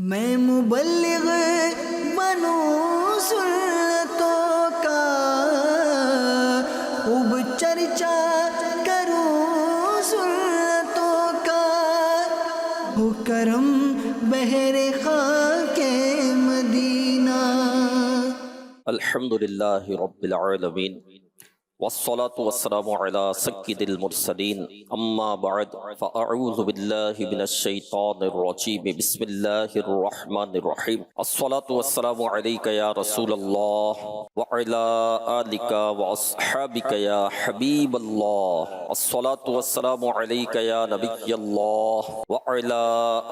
میں مبلغ بنوں سنتوں کا، خوب چرچا کروں سنتوں کا، ہو کرم بہر خاک مدینہ۔ الحمدللہ رب العالمین والصلاة والسلام علی سید المرسلین، اما بعد فاعوذ باللہ من الشیطان الرجیم، بسم اللہ الرحمن الرحیم۔ الصلاة والسلام علیک یا رسول اللہ وعلی آلک واصحابک یا حبیب اللہ۔ الصلاة والسلام علیک یا نبی اللہ وعلی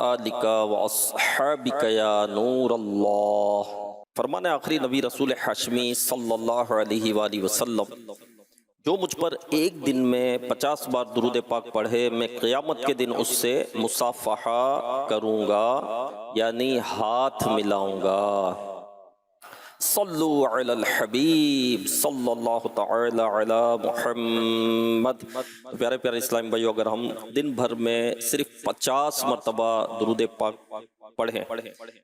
آلک واصحابک یا نور اللہ۔ فرمان آخری نبی رسول ہاشمی صلی اللہ علیہ وآلہ وسلم، جو مجھ پر ایک دن میں 50 بار درود پاک پڑھے، میں قیامت کے دن اس سے مصافحہ کروں گا، یعنی ہاتھ ملاؤں گا۔ صلو علی الحبیب صلی اللہ تعالی علی محمد۔ پیارے پیارے اسلام بھائیو، اگر ہم دن بھر میں صرف 50 مرتبہ درود پاک پڑھیں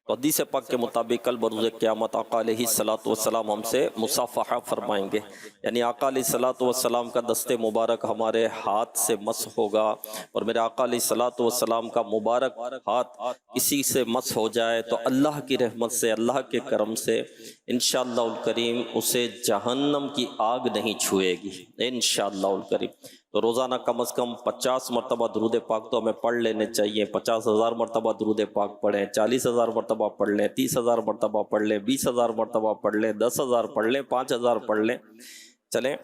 تو حدیث پاک کے مطابق کل بروز قیامت آقا علیہ السلام ہم سے مصافحہ فرمائیں گے، یعنی آقا علیہ السلام کا دست مبارک ہمارے ہاتھ سے مس ہوگا، اور میرے آقا علیہ السلام کا مبارک ہاتھ کسی سے مس ہو جائے تو اللہ کی رحمت سے، اللہ کے کرم سے انشاءاللہ الکریم اسے جہنم کی آگ نہیں چھوئے گی انشاءاللہ الکریم۔ تو روزانہ کم از کم 50 مرتبہ درود پاک تو ہمیں پڑھ لینے چاہیے۔ 50,000 مرتبہ درود پاک پڑھیں، 40,000 مرتبہ پڑھ لیں، 30,000 مرتبہ پڑھ لیں، 20,000 مرتبہ پڑھ لیں، 10,000 پڑھ لیں، 5,000 پڑھ لیں، چلیں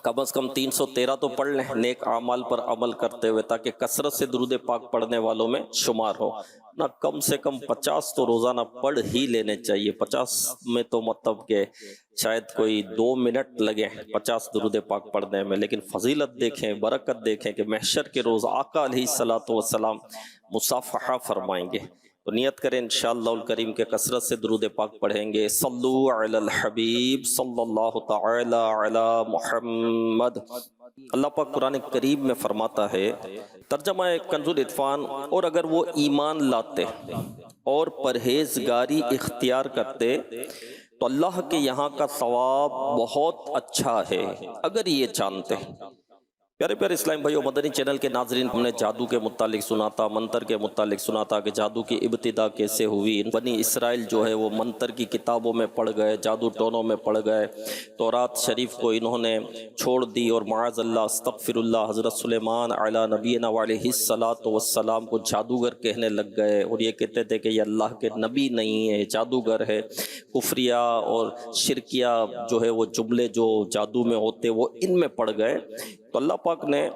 کم از کم 313 تو پڑھ لیں نیک اعمال پر عمل کرتے ہوئے، تاکہ کثرت سے درود پاک پڑھنے والوں میں شمار ہو نہ۔ کم سے کم 50 تو روزانہ پڑھ ہی لینے چاہیے۔ 50 میں تو مطلب کہ شاید کوئی 2 منٹ لگے 50 درود پاک پڑھنے میں، لیکن فضیلت دیکھیں، برکت دیکھیں کہ محشر کے روز آقا علیہ السلام مصافحہ فرمائیں گے۔ تو نیت کریں انشاءاللہ الکریم کے کثرت سے درود پاک پڑھیں گے۔ صلو علی الحبیب صلی اللہ تعالی علی محمد۔ اللہ پاک قرآن کریم میں فرماتا ہے، ترجمہ کنز العرفان، اور اگر وہ ایمان لاتے اور پرہیزگاری اختیار کرتے تو اللہ کے یہاں کا ثواب بہت اچھا ہے، اگر یہ جانتے۔ پیارے پیارے اسلام بھائیو، مدنی چینل کے ناظرین، ہم نے جادو کے متعلق سنا تھا، منتر کے متعلق سنا تھا کہ جادو کی ابتدا کیسے ہوئی۔ بنی اسرائیل جو ہے وہ منتر کی کتابوں میں پڑ گئے، جادو ٹونوں میں پڑ گئے، تورات شریف کو انہوں نے چھوڑ دی، اور معاذ اللہ استغفر اللہ حضرت سلیمان علی نبینا علیہ السلام کو جادوگر کہنے لگ گئے، اور یہ کہتے تھے کہ یہ اللہ کے نبی نہیں ہے، جادوگر ہے۔ کفریہ اور شرکیہ جو ہے وہ جملے جو جادو میں ہوتے وہ ان میں پڑ گئے۔ تو اللہ پاک نے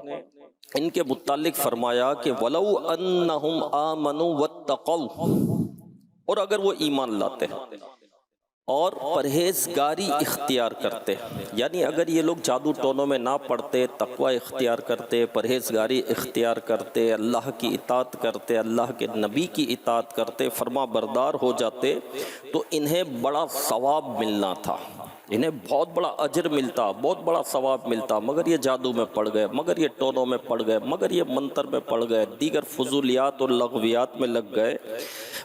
ان کے متعلق فرمایا کہ وَلَوْ أَنَّهُمْ آمَنُوا وَاتَّقَوْا، اور اگر وہ ایمان لاتے اور پرہیزگاری اختیار کرتے، یعنی اگر یہ لوگ جادو ٹونوں میں نہ پڑتے، تقوی اختیار کرتے، پرہیزگاری اختیار کرتے، اللہ کی اطاعت کرتے، اللہ کے نبی کی اطاعت کرتے، فرما بردار ہو جاتے، تو انہیں بڑا ثواب ملنا تھا، انہیں بہت بڑا اجر ملتا، بہت بڑا ثواب ملتا، مگر یہ جادو میں پڑ گئے، مگر یہ ٹونوں میں پڑ گئے، مگر یہ منتر میں پڑ گئے، دیگر فضولیات اور لغویات میں لگ گئے،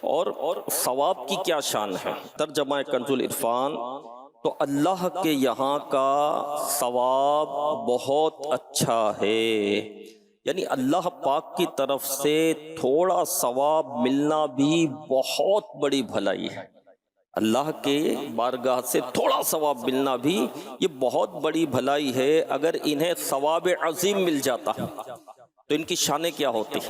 اور ثواب کی کیا شان ہے۔ ترجمہ کنز العرفان، تو اللہ کے یہاں کا ثواب بہت اچھا ہے، یعنی اللہ پاک کی طرف سے تھوڑا ثواب ملنا بھی بہت بڑی بھلائی ہے۔ اللہ کے بارگاہ سے تھوڑا ثواب ملنا بھی یہ بہت بڑی بھلائی ہے۔ اگر انہیں ثواب عظیم مل جاتا تو ان کی شانیں کیا ہوتی؟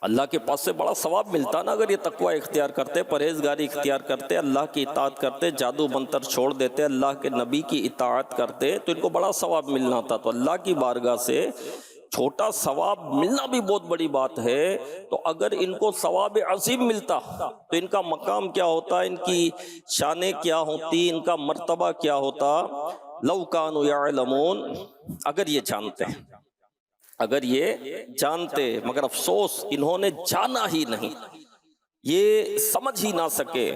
اللہ کے پاس سے بڑا ثواب ملتا نا، اگر یہ تقوی اختیار کرتے، پرہیزگاری اختیار کرتے، اللہ کی اطاعت کرتے، جادو منتر چھوڑ دیتے، اللہ کے نبی کی اطاعت کرتے، تو ان کو بڑا ثواب ملنا تھا۔ تو اللہ کی بارگاہ سے چھوٹا ثواب ملنا بھی بہت بڑی بات ہے، تو اگر ان کو ثواب عظیم ملتا تو ان کا مقام کیا ہوتا، ان کی شانیں کیا ہوتی، ان کا مرتبہ کیا ہوتا۔ لو کانوا یعلمون، اگر یہ جانتے، اگر یہ جانتے، مگر افسوس انہوں نے جانا ہی نہیں۔ یہ سمجھ ہی نہ سکے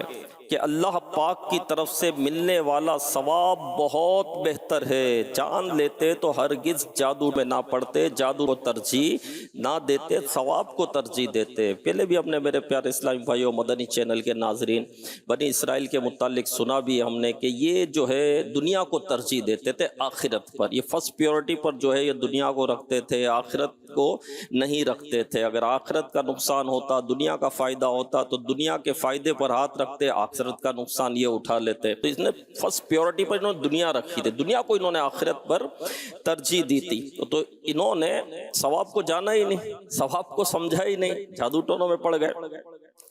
کہ اللہ پاک کی طرف سے ملنے والا ثواب بہت بہتر ہے، جان لیتے تو ہرگز جادو میں نہ پڑتے، جادو کو ترجیح نہ دیتے، ثواب کو ترجیح دیتے۔ پہلے بھی ہم نے میرے پیارے اسلامی بھائیوں، مدنی چینل کے ناظرین، بنی اسرائیل کے متعلق سنا بھی ہم نے کہ یہ جو ہے دنیا کو ترجیح دیتے تھے آخرت پر، یہ فرسٹ پیورٹی پر جو ہے یہ دنیا کو رکھتے تھے، آخرت کو نہیں رکھتے تھے۔ اگر آخرت کا نقصان ہوتا، دنیا کا فائدہ ہوتا تو دنیا کے فائدے پر ہاتھ رکھتے، آخرت کا نقصان یہ اٹھا لیتے۔ تو اس نے فرسٹ پیورٹی پر انہوں نے دنیا رکھی تھی، دنیا کو انہوں نے آخرت پر ترجیح دی تھی۔ تو انہوں نے ثواب کو جانا ہی نہیں، ثواب کو سمجھا ہی نہیں، جادو ٹونوں میں پڑ گئے۔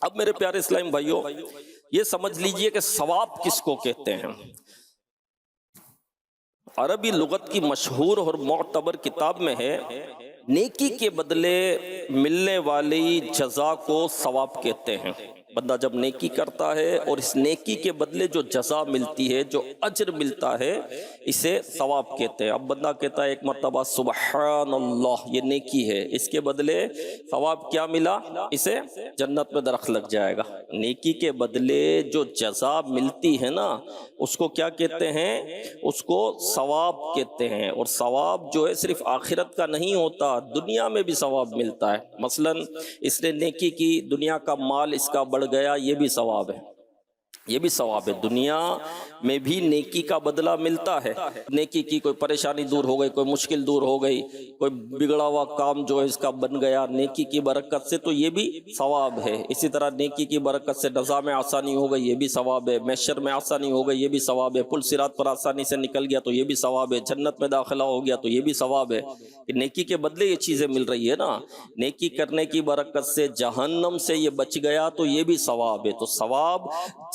اب میرے پیارے اسلامی بھائیوں، یہ سمجھ لیجئے کہ ثواب کس کو کہتے ہیں۔ عربی لغت کی مشہور اور معتبر کتاب میں ہے، نیکی کے بدلے ملنے والی جزا کو ثواب کہتے ہیں۔ بندہ جب نیکی کرتا ہے اور اس نیکی کے بدلے جو جزا ملتی ہے، جو اجر ملتا ہے، اسے ثواب کہتے ہیں۔ اب بندہ کہتا ہے ایک مرتبہ سبحان اللہ، یہ نیکی ہے، اس کے بدلے ثواب کیا ملا؟ اسے جنت میں درخت لگ جائے گا۔ نیکی کے بدلے جو جزا ملتی ہے نا، اس کو کیا کہتے ہیں؟ اس کو ثواب کہتے ہیں۔ اور ثواب جو ہے صرف آخرت کا نہیں ہوتا، دنیا میں بھی ثواب ملتا ہے۔ مثلا اس نے نیکی کی، دنیا کا مال اس کا بڑھ گیا، یہ بھی ثواب ہے، یہ بھی ثواب ہے۔ دنیا میں بھی نیکی کا بدلہ ملتا ہے۔ نیکی کی، کوئی پریشانی دور ہو گئی، کوئی مشکل دور ہو گئی، کوئی بگڑا ہوا کام جو ہے اس کا بن گیا نیکی کی برکت سے، تو یہ بھی ثواب ہے۔ اسی طرح نیکی کی برکت سے نظام میں آسانی ہو گئی، یہ بھی ثواب ہے۔ محشر میں آسانی ہو گئی، یہ بھی ثواب ہے۔ پل صراط پر آسانی سے نکل گیا تو یہ بھی ثواب ہے۔ جنت میں داخلہ ہو گیا تو یہ بھی ثواب ہے۔ نیکی کے بدلے یہ چیزیں مل رہی ہے نا۔ نیکی کرنے کی برکت سے جہنم سے یہ بچ گیا تو یہ بھی ثواب ہے۔ تو ثواب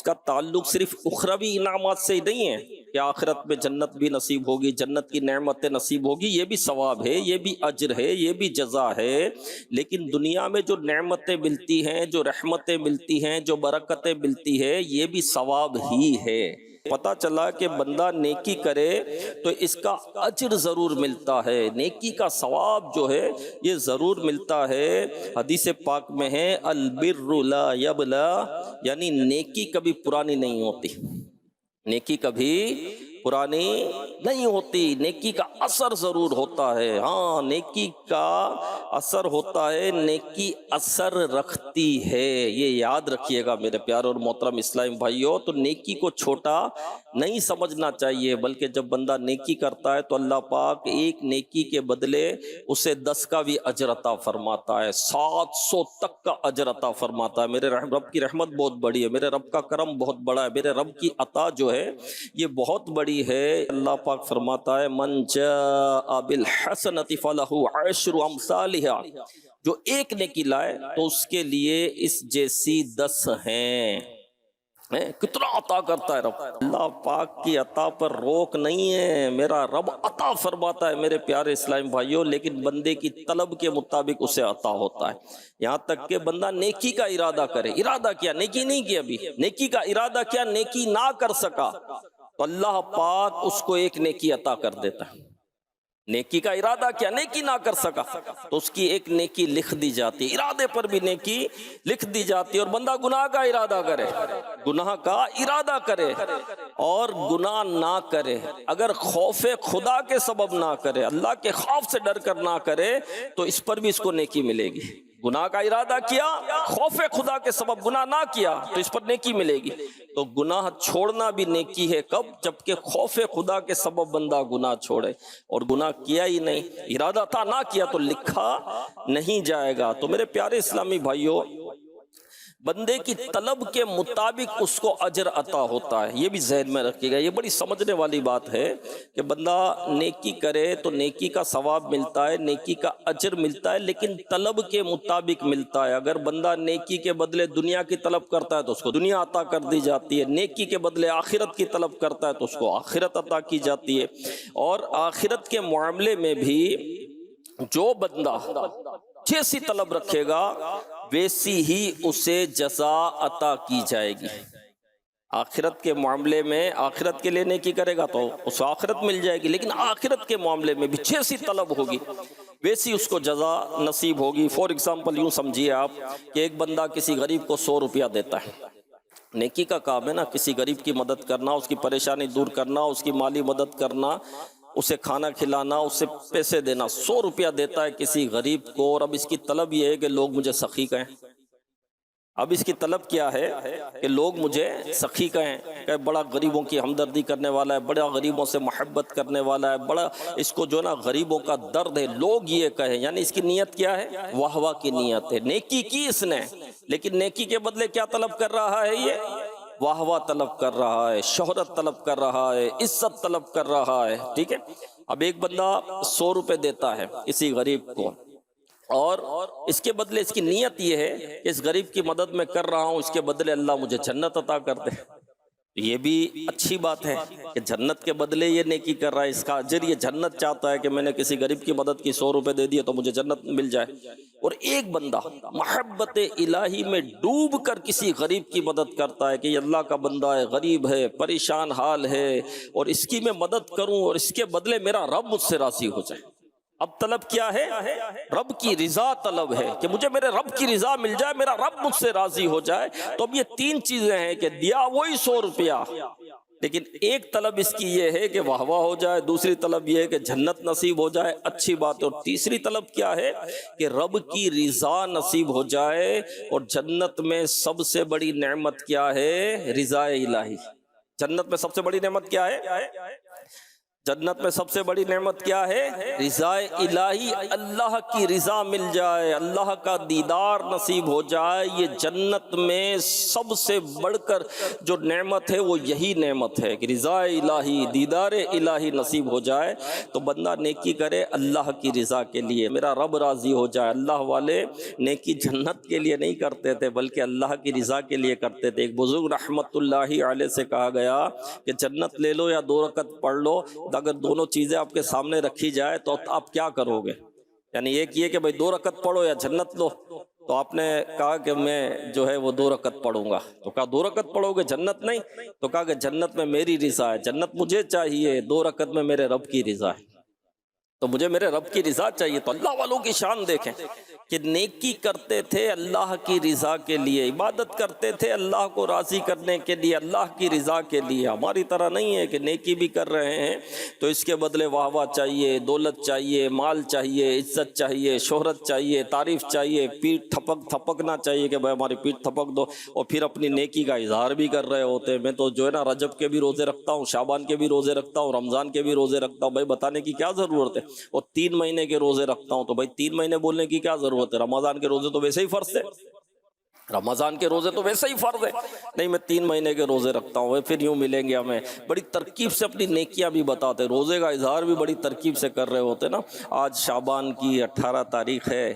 کا تعلق صرف اخروی انعامات سے ہی نہیں ہے کہ آخرت میں جنت بھی نصیب ہوگی، جنت کی نعمتیں نصیب ہوگی، یہ بھی ثواب ہے، یہ بھی اجر ہے، یہ بھی جزا ہے۔ لیکن دنیا میں جو نعمتیں ملتی ہیں، جو رحمتیں ملتی ہیں، جو برکتیں ملتی ہیں، یہ بھی ثواب ہی ہے۔ پتہ چلا کہ بندہ نیکی کرے تو اس کا اجر ضرور ملتا ہے، نیکی کا ثواب جو ہے یہ ضرور ملتا ہے۔ حدیث پاک میں ہے البر لا یبلا، یعنی نیکی کبھی پرانی نہیں ہوتی، نیکی کبھی پرانی نہیں ہوتی، نیکی کا اثر ضرور ہوتا ہے۔ ہاں، نیکی کا اثر ہوتا ہے، نیکی اثر رکھتی ہے، یہ یاد رکھیے گا میرے پیارے اور محترم اسلامی بھائیوں۔ تو نیکی کو چھوٹا نہیں سمجھنا چاہیے، بلکہ جب بندہ نیکی کرتا ہے تو اللہ پاک ایک نیکی کے بدلے اسے 10 کا بھی اجر عطا فرماتا ہے، 700 تک کا اجر عطا فرماتا ہے۔ میرے رب کی رحمت بہت بڑی ہے، میرے رب کا کرم بہت بڑا ہے، میرے رب کی عطا جو ہے یہ بہت بڑی ہے۔ اللہ پاک فرماتا ہے من جاء بالحسنۃ فلہ عشر امثالھا، جو ایک نیکی لائے تو اس کے لیے اس جیسی 10 ہیں۔ کتنا عطا کرتا ہے رب۔ اللہ پاک کی عطا پر روک نہیں ہے، میرا رب عطا فرماتا ہے میرے پیارے اسلامی بھائیوں، لیکن بندے کی طلب کے مطابق اسے عطا ہوتا ہے۔ یہاں تک کہ بندہ نیکی کا ارادہ کرے، ارادہ کیا، نیکی نہیں کیا، ابھی نیکی کا ارادہ کیا، نیکی نہ کر سکا تو اللہ پاک اس کو ایک نیکی عطا کر دیتا ہے۔ نیکی کا ارادہ کیا، نیکی نہ کر سکا تو اس کی ایک نیکی لکھ دی جاتی، ارادے پر بھی نیکی لکھ دی جاتی۔ اور بندہ گناہ کا ارادہ کرے، گناہ کا ارادہ کرے اور گناہ نہ کرے، اگر خوف خدا کے سبب نہ کرے، اللہ کے خوف سے ڈر کر نہ کرے تو اس پر بھی اس کو نیکی ملے گی۔ گناہ کا ارادہ کیا، خوف خدا کے سبب گناہ نہ کیا تو اس پر نیکی ملے گی۔ تو گناہ چھوڑنا بھی نیکی ہے، کب؟ جبکہ خوف خدا کے سبب بندہ گناہ چھوڑے، اور گناہ کیا ہی نہیں، ارادہ تھا نہ کیا تو لکھا نہیں جائے گا۔ تو میرے پیارے اسلامی بھائیوں، بندے کی طلب کے مطابق اس کو اجر عطا ہوتا ہے، یہ بھی ذہن میں رکھیے گا۔ یہ بڑی سمجھنے والی بات ہے کہ بندہ نیکی کرے تو نیکی کا ثواب ملتا ہے، نیکی کا اجر ملتا ہے، لیکن طلب کے مطابق ملتا ہے۔ اگر بندہ نیکی کے بدلے دنیا کی طلب کرتا ہے تو اس کو دنیا عطا کر دی جاتی ہے، نیکی کے بدلے آخرت کی طلب کرتا ہے تو اس کو آخرت عطا کی جاتی ہے۔ اور آخرت کے معاملے میں بھی جو بندہ جیسی طلب رکھے گا ویسی ہی اسے جزا عطا کی جائے گی۔ آخرت کے معاملے میں آخرت کے لیے نیکی کرے گا تو اس کو آخرت مل جائے گی، لیکن آخرت کے معاملے میں بھی جیسی طلب ہوگی ویسی اس کو جزا نصیب ہوگی۔ فور ایگزامپل یوں سمجھیے آپ کہ ایک بندہ کسی غریب کو 100 روپیہ دیتا ہے، نیکی کا کام ہے نا، کسی غریب کی مدد کرنا، اس کی پریشانی دور کرنا، اس کی مالی مدد کرنا، اسے کھانا کھلانا، اسے پیسے دینا۔ 100 روپیہ دیتا ہے کسی غریب کو، اور اب اس کی طلب یہ ہے کہ لوگ مجھے سخی کہیں۔ اب اس کی طلب کیا ہے کہ لوگ مجھے سخی کہیں، کہ بڑا غریبوں کی ہمدردی کرنے والا ہے، بڑا غریبوں سے محبت کرنے والا ہے، بڑا اس کو جو نا غریبوں کا درد ہے، لوگ یہ کہیں۔ یعنی اس کی نیت کیا ہے؟ واہ واہ کی نیت ہے، نیکی کی اس نے، لیکن نیکی کے بدلے کیا طلب کر رہا ہے؟ یہ واہ واہ طلب کر رہا ہے، شہرت طلب کر رہا ہے، عزت طلب کر رہا ہے، ٹھیک ہے۔ اب ایک بندہ 100 روپے دیتا ہے کسی غریب کو، اور اس کے بدلے اس کی نیت یہ ہے کہ اس غریب کی مدد میں کر رہا ہوں، اس کے بدلے اللہ مجھے جنت عطا کر دے۔ یہ بھی اچھی بات ہے کہ جنت کے بدلے یہ نیکی کر رہا ہے، اس کا اجر یہ جنت چاہتا ہے کہ میں نے کسی غریب کی مدد کی، 100 روپے دے دیے تو مجھے جنت مل جائے۔ اور ایک بندہ محبت الہی میں ڈوب کر کسی غریب کی مدد کرتا ہے کہ یہ اللہ کا بندہ ہے، غریب ہے، پریشان حال ہے، اور اس کی میں مدد کروں اور اس کے بدلے میرا رب مجھ سے راضی ہو جائے۔ اب طلب کیا ہے؟ رب کی رضا طلب ہے کہ مجھے میرے رب کی رضا مل جائے، میرا رب مجھ سے راضی ہو جائے۔ تو اب یہ 3 چیزیں ہیں کہ دیا وہی 100 روپیہ، لیکن ایک طلب اس کی یہ ہے کہ واہ واہ ہو جائے، دوسری طلب یہ ہے کہ جنت نصیب ہو جائے، اچھی بات ہے، اور تیسری طلب کیا ہے کہ رب کی رضا نصیب ہو جائے۔ اور جنت میں سب سے بڑی نعمت کیا ہے؟ رضا الہی۔ جنت میں سب سے بڑی نعمت کیا ہے؟ جنت میں سب سے بڑی نعمت کیا ہے؟ رضا الہی، اللہ کی رضا مل جائے، اللہ کا دیدار نصیب ہو جائے۔ یہ جنت میں سب سے بڑھ کر جو نعمت ہے وہ یہی نعمت ہے کہ رضا الہی، دیدار الہی نصیب ہو جائے۔ تو بندہ نیکی کرے اللہ کی رضا کے لیے، میرا رب راضی ہو جائے۔ اللہ والے نیکی جنت کے لیے نہیں کرتے تھے بلکہ اللہ کی رضا کے لیے کرتے تھے۔ ایک بزرگ رحمت اللہ علیہ سے کہا گیا کہ جنت لے لو یا 2 رکعت پڑھ لو، اگر دونوں چیزیں آپ کے سامنے رکھی جائے تو آپ کیا کرو گے؟ یعنی ایک یہ کہ بھائی 2 رکعت پڑھو یا جنت لو، تو آپ نے کہا کہ میں جو ہے وہ 2 رکعت پڑھوں گا۔ تو کہا 2 رکعت پڑھو گے، جنت نہیں؟ تو کہا کہ جنت میں میری رضا ہے، جنت مجھے چاہیے، 2 رکعت میں میرے رب کی رضا ہے، تو مجھے میرے رب کی رضا چاہیے۔ تو اللہ والوں کی شان دیکھیں کہ نیکی کرتے تھے اللہ کی رضا کے لیے، عبادت کرتے تھے اللہ کو راضی کرنے کے لیے، اللہ کی رضا کے لیے۔ ہماری طرح نہیں ہے کہ نیکی بھی کر رہے ہیں تو اس کے بدلے واہ واہ چاہیے، دولت چاہیے، مال چاہیے، عزت چاہیے، شہرت چاہیے، تعریف چاہیے، پیٹھ تھپکنا چاہیے کہ بھائی ہماری پیٹھ تھپک دو، اور پھر اپنی نیکی کا اظہار بھی کر رہے ہوتے ہیں۔ میں تو جو ہے نا رجب کے بھی روزے رکھتا ہوں، شعبان کے بھی روزے رکھتا ہوں، رمضان کے بھی روزے رکھتا ہوں، بھائی بتانے کی کیا ضرورت ہے؟ اور 3 مہینے کے روزے رکھتا ہوں، تو بھائی 3 مہینے بولنے کی کیا ضرورت ہے؟ رمضان کے روزے تو ویسے ہی فرض ہے، رمضان کے روزے تو ویسے ہی فرض ہے، نہیں میں 3 مہینے کے روزے رکھتا ہوں۔ پھر یوں ملیں گے ہمیں، بڑی ترکیب سے اپنی نیکیاں بھی بتاتے، روزے کا اظہار بھی بڑی ترکیب سے کر رہے ہوتے نا۔ آج شعبان کی 18 تاریخ ہے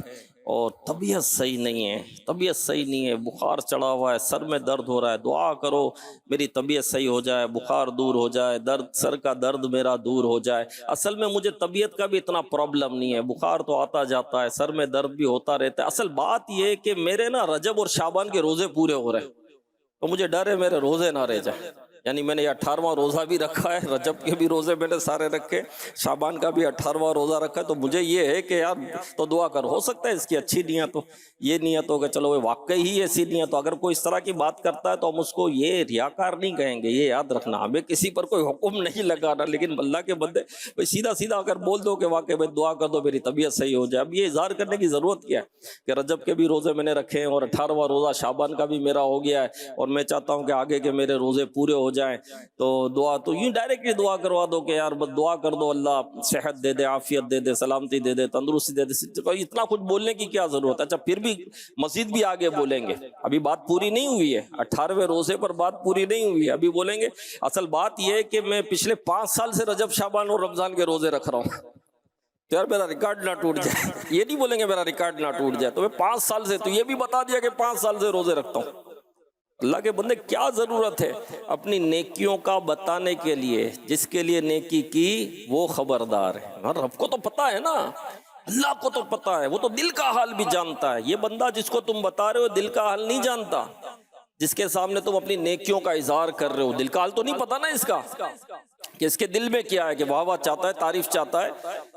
اور طبیعت صحیح نہیں ہے، طبیعت صحیح نہیں ہے، بخار چڑھا ہوا ہے، سر میں درد ہو رہا ہے، دعا کرو میری طبیعت صحیح ہو جائے، بخار دور ہو جائے، سر کا درد میرا دور ہو جائے۔ اصل میں مجھے طبیعت کا بھی اتنا پرابلم نہیں ہے، بخار تو آتا جاتا ہے، سر میں درد بھی ہوتا رہتا ہے، اصل بات یہ ہے کہ میرے نا رجب اور شعبان کے روزے پورے ہو رہے ہیں، تو مجھے ڈر ہے میرے روزے نہ رہ جائیں۔ یعنی میں نے یہ 18واں روزہ بھی رکھا ہے، رجب کے بھی روزے میں نے سارے رکھے، شعبان کا بھی 18واں روزہ رکھا ہے، تو مجھے یہ ہے کہ یار تو دعا کر، ہو سکتا ہے اس کی اچھی نیت ہو، یہ نیت ہو کہ چلو وہ واقعی ہی ایسی نیت ہو۔ اگر کوئی اس طرح کی بات کرتا ہے تو ہم اس کو یہ ریاکار نہیں کہیں گے، یہ یاد رکھنا، ہمیں کسی پر کوئی حکم نہیں لگانا، لیکن اللہ کے بندے سیدھا سیدھا اگر بول دو کہ واقعی بھائی دعا کر دو میری طبیعت صحیح ہو جائے۔ اب یہ اظہار کرنے کی ضرورت کیا ہے کہ رجب کے بھی روزے میں نے رکھے ہیں اور 18واں روزہ شعبان کا بھی میرا ہو گیا ہے، اور میں چاہتا ہوں کہ آگے کے میرے روزے پورے ہو جائیں، تو دعا تو یوں ڈائریکٹلی دعا کروا دو کہ یار بس دعا کر دو، اللہ صحت دے دے، عافیت دے دے، سلامتی دے دے، تندرستی دے دے۔ اتنا کچھ بولنے کی کیا ضرورت ہے؟ اچھا پھر بھی مزید بھی آگے بولیں گے، ابھی بات پوری نہیں ہوئی ہے، 18ویں روزے پر بات پوری نہیں ہوئی ہے، ابھی بولیں گے۔ اصل بات یہ ہے کہ میں پچھلے 5 سال سے رجب شعبان اور رمضان کے روزے رکھ رہا ہوں، تو یار میرا ریکارڈ نہ ٹوٹ جائے، یہ نہیں بولیں گے میرا ریکارڈ نہ ٹوٹ جائے، تو میں 5 سال سے، تو یہ بھی بتا دیا کہ 5 سال سے روزے رکھتا ہوں۔ اللہ کے بندے کیا ضرورت ہے اپنی نیکیوں کا بتانے کے لیے؟ جس کے لیے نیکی کی وہ خبردار ہے، رب کو تو پتا ہے نا، اللہ کو تو پتا ہے، وہ تو دل کا حال بھی جانتا ہے۔ یہ بندہ جس کو تم بتا رہے ہو دل کا حال نہیں جانتا، جس کے سامنے تم اپنی نیکیوں کا اظہار کر رہے ہو دل کا حال تو نہیں پتا نا اس کا۔ کہ اس کے دل میں کیا ہے، کہ واہ واہ چاہتا ہے، تعریف چاہتا ہے،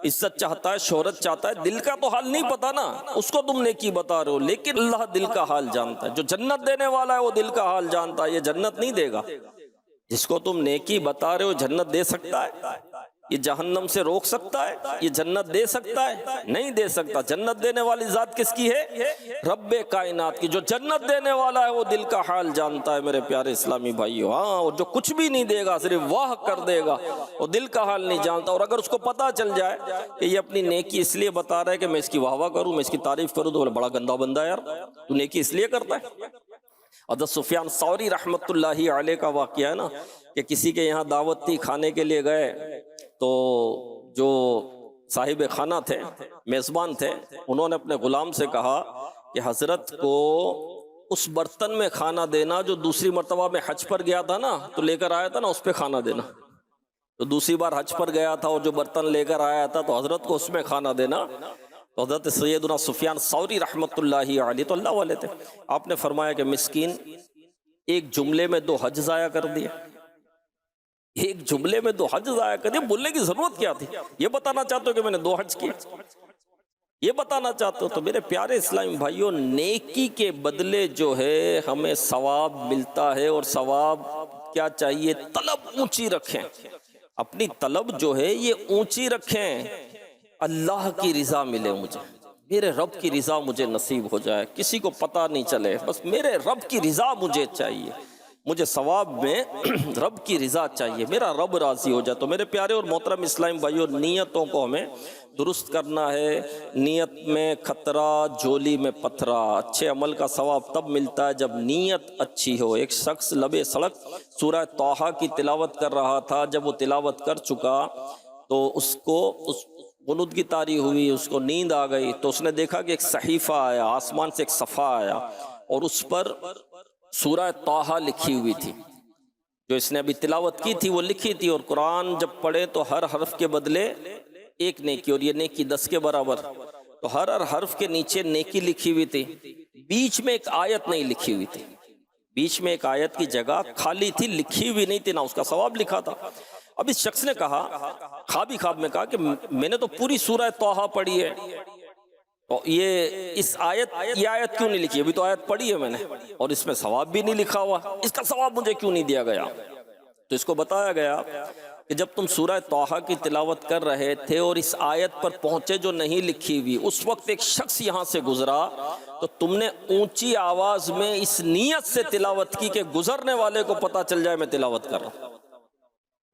عزت چاہتا ہے، شہرت چاہتا ہے. دل کا تو حال نہیں پتا نا، اس کو تم نیکی بتا رہے ہو، لیکن اللہ دل کا حال جانتا ہے. جو جنت دینے والا ہے وہ دل کا حال جانتا ہے. یہ جنت نہیں دے گا. جس کو تم نیکی بتا رہے ہو جنت دے سکتا ہے؟ یہ جہنم سے روک سکتا ہے؟ یہ جنت دے سکتا ہے؟ نہیں دے سکتا. جنت دینے والی ذات کس کی ہے؟ رب کائنات کی. جو جنت دینے والا ہے وہ دل کا حال جانتا ہے میرے پیارے اسلامی بھائیو. ہاں، اور جو کچھ بھی نہیں دے گا، صرف واہ کر دے گا، وہ دل کا حال نہیں جانتا. اور اگر اس کو پتا چل جائے کہ یہ اپنی نیکی اس لیے بتا رہا ہے کہ میں اس کی واہ واہ کروں، میں اس کی تعریف کروں، تو بڑا گندا بندہ ہے یار، تو نیکی اس لیے کرتا ہے. حضرت سفیان ثوری رحمت اللہ علیہ کا واقعہ ہے نا، کہ کسی کے یہاں دعوت تھی، کھانے کے لیے گئے، تو جو صاحب خانہ تھے، میزبان تھے، انہوں نے اپنے غلام سے کہا کہ حضرت کو اس برتن میں کھانا دینا جو دوسری مرتبہ میں حج پر گیا تھا نا، تو لے کر آیا تھا نا، اس پہ کھانا دینا. تو دوسری بار حج پر گیا تھا اور جو برتن لے کر آیا تھا، تو حضرت کو اس میں کھانا دینا. تو حضرت سیدنا سفیان ثوری رحمت اللہ علیہ تو اللہ والے تھے. آپ نے فرمایا کہ مسکین ایک جملے میں 2 حج ضائع کر دیا. ایک جملے میں 2 حج ضائع کر دیا. بولنے کی ضرورت کیا تھی؟ یہ بتانا چاہتے ہو کہ میں نے 2 حج کیے؟ یہ بتانا چاہتے ہو؟ تو میرے پیارے اسلامی بھائیوں، نیکی کے بدلے جو ہے ہمیں ثواب ملتا ہے. اور ثواب کیا چاہیے؟ طلب اونچی رکھیں. اپنی طلب جو ہے یہ اونچی رکھیں. اللہ کی رضا ملے مجھے، میرے رب کی رضا مجھے نصیب ہو جائے، کسی کو پتہ نہیں چلے، بس میرے رب کی رضا مجھے چاہیے. مجھے ثواب میں رب کی رضا چاہیے، میرا رب راضی ہو جائے. تو میرے پیارے اور محترم اسلام بھائیوں، نیتوں کو ہمیں درست کرنا ہے. نیت میں خطرہ، جولی میں پتھرا. اچھے عمل کا ثواب تب ملتا ہے جب نیت اچھی ہو. ایک شخص لبے سڑک سورہ طٰہٰ کی تلاوت کر رہا تھا. جب وہ تلاوت کر چکا تو اس کو غنود کی طاری ہوئی، اس کو نیند آ گئی. تو اس نے دیکھا کہ ایک صحیفہ آیا، آسمان سے ایک صفحہ آیا، اور اس پر سورہ طٰہٰ لکھی ہوئی تھی. جو اس نے ابھی تلاوت کی تھی وہ لکھی تھی. اور قرآن جب پڑھے تو ہر حرف کے بدلے 1 نیکی، اور یہ نیکی 10 کے برابر. تو ہر حرف کے نیچے نیکی لکھی ہوئی تھی. بیچ میں ایک آیت نہیں لکھی ہوئی تھی. بیچ میں ایک آیت کی جگہ خالی تھی، لکھی ہوئی نہیں تھی، نہ اس کا ثواب لکھا تھا. اب اس شخص نے کہا، خواب میں کہا کہ میں نے تو پوری سورہ طٰہٰ پڑھی ہے، تو یہ آیت کیوں نہیں لکھی؟ ابھی تو آیت پڑھی ہے میں نے، اور اس میں ثواب بھی نہیں لکھا ہوا، اس کا ثواب مجھے کیوں نہیں دیا گیا؟ تو اس کو بتایا گیا کہ جب تم سورہ طٰہٰ کی تلاوت کر رہے تھے اور اس آیت پر پہنچے جو نہیں لکھی ہوئی، اس وقت ایک شخص یہاں سے گزرا، تو تم نے اونچی آواز میں اس نیت سے تلاوت کی کہ گزرنے والے کو پتہ چل جائے میں تلاوت کر رہا ہوں.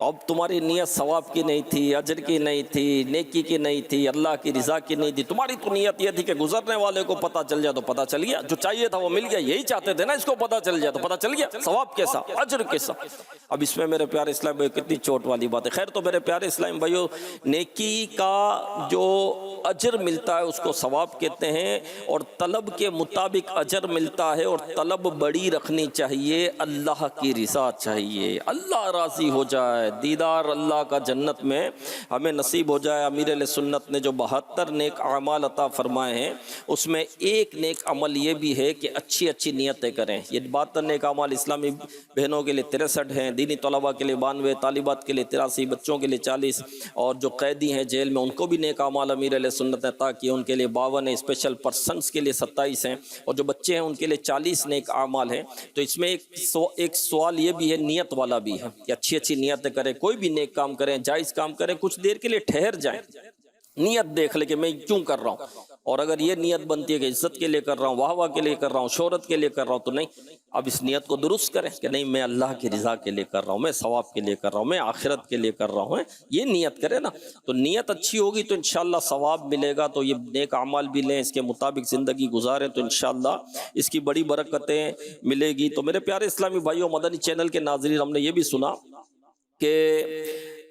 اب تمہاری نیت ثواب کی نہیں تھی، اجر کی نہیں تھی، نیکی کی نہیں تھی، اللہ کی رضا کی نہیں تھی. تمہاری تو نیت یہ تھی کہ گزرنے والے کو پتہ چل جائے. تو پتہ چل گیا، جو چاہیے تھا وہ مل گیا. یہی چاہتے تھے نا، اس کو پتہ چل جائے. تو پتہ چل گیا، ثواب کیسا، اجر کیسا. اب اس میں میرے پیارے اسلام بھائیو کتنی چوٹ والی بات ہے. خیر، تو میرے پیارے اسلام بھائیو، نیکی کا جو اجر ملتا ہے اس کو ثواب کہتے ہیں، اور طلب کے مطابق اجر ملتا ہے. اور طلب بڑی رکھنی چاہیے، اللہ کی رضا چاہیے، اللہ راضی ہو جائے، دیدار اللہ کا جنت میں ہمیں نصیب ہو جائے. امیر اہل سنت نے جو 72 نیک اعمال عطا فرمائے ہیں، اس میں ایک نیک عمل یہ بھی ہے کہ اچھی اچھی نیتیں کریں. یہ 72 نیک اعمال اسلامی بہنوں کے لیے 63 ہیں، دینی طلباء کے لیے 92، طالبات کے لیے 83، بچوں کے لیے 40، اور جو قیدی ہیں جیل میں ان کو بھی نیک اعمال امیر اہل سنت نے عطا کیے، ان کے لیے 52 ہیں، اسپیشل پرسنس کے لیے 27 ہیں، اور جو بچے ہیں ان کے لیے 40 نیک اعمال ہیں. تو اس میں ایک سوال یہ بھی ہے، نیت والا بھی ہے، کہ اچھی اچھی نیتیں کریں. کوئی بھی نیک کام کریں، جائز کام کریں، کچھ دیر کے لیے ٹھہر جائیں، نیت دیکھ لے کہ میں کیوں کر رہا ہوں. اور اگر یہ نیت بنتی ہے کہ عزت کے لیے کر رہا ہوں، واہ واہ کے لیے کر رہا ہوں، شہرت کے لیے کر رہا ہوں، تو نہیں. اب اس نیت کو درست کریں کہ نہیں، میں اللہ کی رضا کے لیے کر رہا ہوں، میں ثواب کے لیے کر رہا ہوں، میں آخرت کے لیے کر رہا ہوں. یہ نیت کرے نا، تو نیت اچھی ہوگی تو انشاءاللہ ثواب ملے گا. تو یہ نیک اعمال بھی لیں، اس کے مطابق زندگی گزاریں، تو انشاءاللہ اس کی بڑی برکتیں ملے گی. تو میرے پیارے اسلامی بھائیوں، مدنی چینل کے ناظرین، ہم نے یہ بھی سنا کہ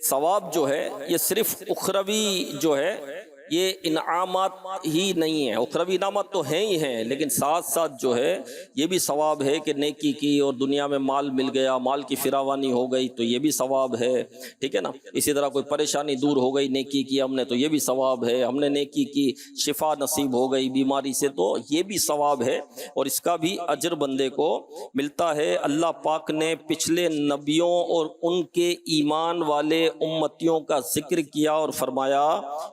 ثواب جو ہے یہ صرف اخروی جو ہے یہ انعامات ہی نہیں ہیں، اخروی انعامات تو ہیں ہی ہیں، لیکن ساتھ ساتھ جو ہے یہ بھی ثواب ہے کہ نیکی کی اور دنیا میں مال مل گیا، مال کی فراوانی ہو گئی تو یہ بھی ثواب ہے، ٹھیک ہے نا. اسی طرح کوئی پریشانی دور ہو گئی نیکی کی ہم نے تو یہ بھی ثواب ہے، ہم نے نیکی کی شفا نصیب ہو گئی بیماری سے تو یہ بھی ثواب ہے، اور اس کا بھی اجر بندے کو ملتا ہے. اللہ پاک نے پچھلے نبیوں اور ان کے ایمان والے امتیوں کا ذکر کیا اور فرمایا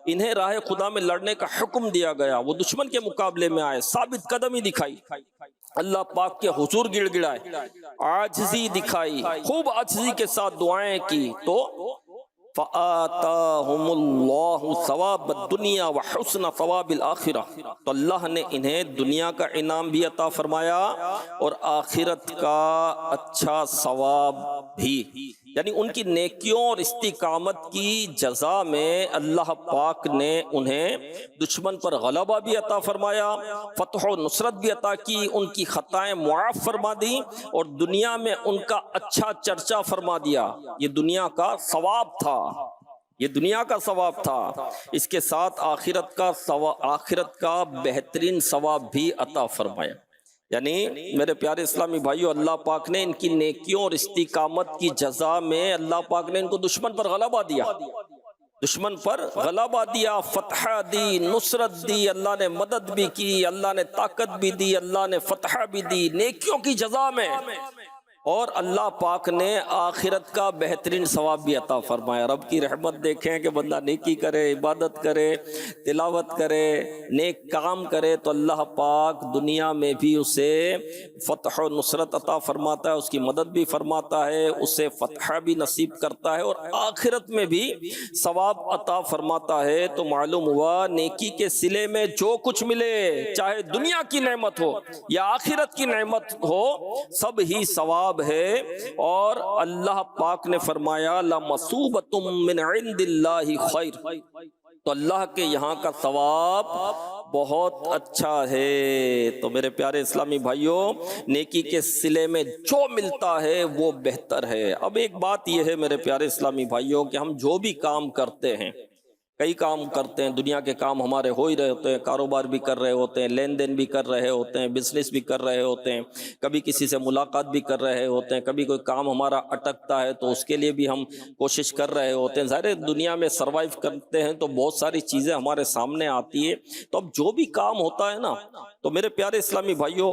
انہیں راہ خدا میں لڑنے کا حکم دیا گیا، وہ دشمن کے مقابلے میں آئے، ثابت قدمی دکھائی، اللہ پاک کے حضور گڑ گڑائے، عاجزی دکھائی، خوب عاجزی کے ساتھ دعائیں کی، تو فآتاہم اللہ ثواب الدنیا وحسن ثواب الآخرہ، تو اللہ نے انہیں دنیا کا انعام بھی عطا فرمایا اور آخرت کا اچھا ثواب بھی، یعنی ان کی نیکیوں اور استقامت کی جزا میں اللہ پاک نے انہیں دشمن پر غلبہ بھی عطا فرمایا، فتح و نصرت بھی عطا کی، ان کی خطائیں معاف فرما دی اور دنیا میں ان کا اچھا چرچا فرما دیا. یہ دنیا کا ثواب تھا، یہ دنیا کا ثواب تھا، اس کے ساتھ آخرت کا بہترین ثواب بھی عطا فرمایا. یعنی میرے پیارے اسلامی بھائیو، اللہ پاک نے ان کی نیکیوں اور استقامت کی جزا میں اللہ پاک نے ان کو دشمن پر غلبہ دیا، دشمن پر غلبہ دیا، فتح دی، نصرت دی، اللہ نے مدد بھی کی، اللہ نے طاقت بھی دی، اللہ نے فتح بھی دی نیکیوں کی جزا میں، اور اللہ پاک نے آخرت کا بہترین ثواب بھی عطا فرمایا. رب کی رحمت دیکھیں کہ بندہ نیکی کرے، عبادت کرے، تلاوت کرے، نیک کام کرے تو اللہ پاک دنیا میں بھی اسے فتح و نصرت عطا فرماتا ہے، اس کی مدد بھی فرماتا ہے، اسے فتح بھی نصیب کرتا ہے، اور آخرت میں بھی ثواب عطا فرماتا ہے. تو معلوم ہوا نیکی کے صلے میں جو کچھ ملے، چاہے دنیا کی نعمت ہو یا آخرت کی نعمت ہو، سب ہی ثواب ہے. اور اللہ پاک نے فرمایا لَمَثُوبَةٌ مِّنْ عِنْدِ اللَّهِ خَيْرٌ، تو اللہ کے یہاں کا ثواب بہت اچھا ہے. تو میرے پیارے اسلامی بھائیوں، نیکی کے صلے میں جو ملتا ہے وہ بہتر ہے. اب ایک بات یہ ہے میرے پیارے اسلامی بھائیوں کہ ہم جو بھی کام کرتے ہیں، کئی کام کرتے ہیں، دنیا کے کام ہمارے ہو ہی رہے ہوتے ہیں، کاروبار بھی کر رہے ہوتے ہیں، لین دین بھی کر رہے ہوتے ہیں، بزنس بھی کر رہے ہوتے ہیں، کبھی کسی سے ملاقات بھی کر رہے ہوتے ہیں، کبھی کوئی کام ہمارا اٹکتا ہے تو اس کے لیے بھی ہم کوشش کر رہے ہوتے ہیں. ظاہر دنیا میں سروائیو کرتے ہیں تو بہت ساری چیزیں ہمارے سامنے آتی ہے. تو اب جو بھی کام ہوتا ہے نا، تو میرے پیارے اسلامی بھائیوں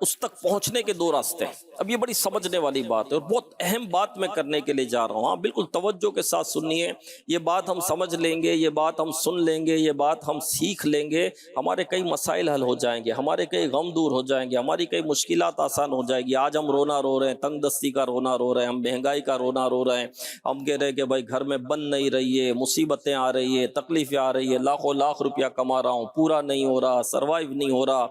اس تک پہنچنے کے دو راستے ہیں. اب یہ بڑی سمجھنے والی بات ہے اور بہت اہم بات میں کرنے کے لیے جا رہا ہوں. ہاں بالکل توجہ کے ساتھ سنیے، یہ بات ہم سمجھ لیں گے، یہ بات ہم سن لیں گے، یہ بات ہم سیکھ لیں گے، ہمارے کئی مسائل حل ہو جائیں گے، ہمارے کئی غم دور ہو جائیں گے، ہماری کئی مشکلات آسان ہو جائیں گی. آج ہم رونا رو رہے ہیں، تنگ دستی کا رونا رو رہے ہیں، ہم مہنگائی کا رونا رو رہے ہیں، ہم کہہ رہے ہیں کہ بھائی گھر میں بن نہیں رہی ہے، مصیبتیں آ رہی ہے، تکلیفیں آ رہی ہے، لاکھوں لاکھ روپیہ کما رہا ہوں، پورا نہیں ہو رہا، سروائیو نہیں ہو رہا،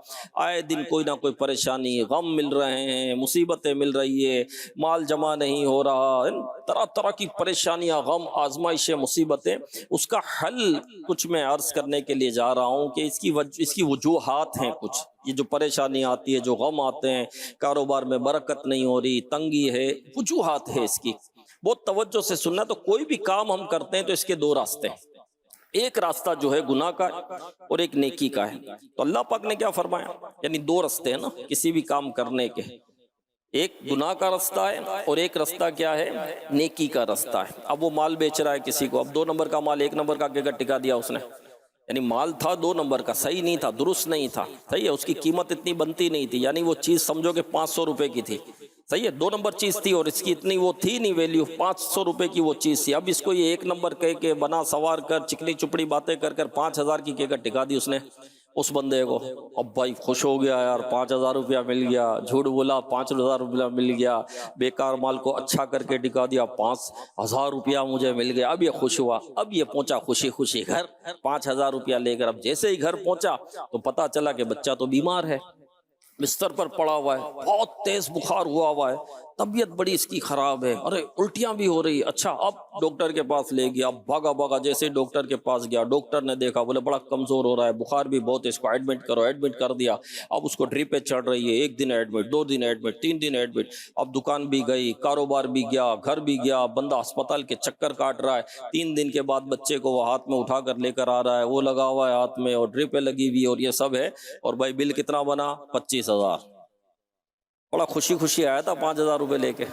آئے دن کوئی نہ کوئی پریشانی، غم مل رہے ہیں، مصیبتیں مل رہی ہے، مال جمع نہیں ہو رہا، طرح طرح کی پریشانیاں، غم، آزمائشیں، مصیبتیں. اس کا حل کچھ میں عرض کرنے کے لیے جا رہا ہوں کہ اس کی وجوہات ہیں. کچھ یہ جو پریشانی آتی ہے، جو غم آتے ہیں، کاروبار میں برکت نہیں ہو رہی، تنگی ہے، وجوہات ہے اس کی. بہت توجہ سے سننا. تو کوئی بھی کام ہم کرتے ہیں تو اس کے دو راستے ہیں. ایک راستہ جو ہے گناہ کا اور ایک نیکی کا ہے. تو اللہ پاک نے کیا فرمایا، یعنی دو راستے ہیں نا کسی بھی کام کرنے کے، ایک گناہ کا راستہ ہے اور ایک راستہ کیا ہے، نیکی کا راستہ ہے. اب وہ مال بیچ رہا ہے کسی کو، اب 2 نمبر کا مال 1 نمبر کا کہہ ٹکا دیا اس نے، یعنی مال تھا 2 نمبر کا، صحیح نہیں تھا، درست نہیں تھا، صحیح ہے، اس کی قیمت اتنی بنتی نہیں تھی، یعنی وہ چیز سمجھو کہ 500 روپے کی تھی، صحیح ہے، 2 نمبر چیز تھی اور اس کی اتنی وہ تھی نہیں ویلیو، 500 روپے کی وہ چیز تھی. اب اس کو یہ 1 نمبر کہہ کے بنا سوار کر چکنی چپڑی باتیں کر 5000 کی کہہ کر ٹکا دی اس نے اس بندے کو. اب بھائی خوش ہو گیا یار، 5000 روپیہ مل گیا، جھوٹ بولا 5000 روپیہ مل گیا، بیکار مال کو اچھا کر کے ٹکا دیا، 5000 روپیہ مجھے مل گیا. اب یہ خوش ہوا، اب یہ پہنچا خوشی خوشی گھر 5000 روپیہ لے کر. اب جیسے ہی گھر پہنچا تو پتا چلا کہ بچہ تو بیمار ہے. بستر پر پڑا ہوا ہے، بہت تیز بخار ہوا ہے، طبیعت بڑی اس کی خراب ہے، ارے الٹیاں بھی ہو رہی. اچھا اب ڈاکٹر کے پاس لے گیا، بھاگا جیسے ہی ڈاکٹر کے پاس گیا، ڈاکٹر نے دیکھا، بولے بڑا کمزور ہو رہا ہے، بخار بھی بہت ہے، اس کو ایڈمٹ کرو. ایڈمٹ کر دیا. اب اس کو ڈریپیں چڑھ رہی ہے، 1 دن ایڈمٹ، 2 دن ایڈمٹ، 3 دن ایڈمٹ. اب دکان بھی گئی، کاروبار بھی گیا، گھر بھی گیا، بندہ اسپتال کے چکر کاٹ رہا ہے. 3 دن کے بعد بچے کو وہ ہاتھ میں اٹھا کر لے کر آ رہا ہے، وہ لگا ہوا ہے ہاتھ میں اور ڈریپیں لگی ہوئی اور یہ سب ہے. اور بھائی بل کتنا بنا؟ 25,000. بڑا خوشی آیا تھا 5,000 روپے لے کے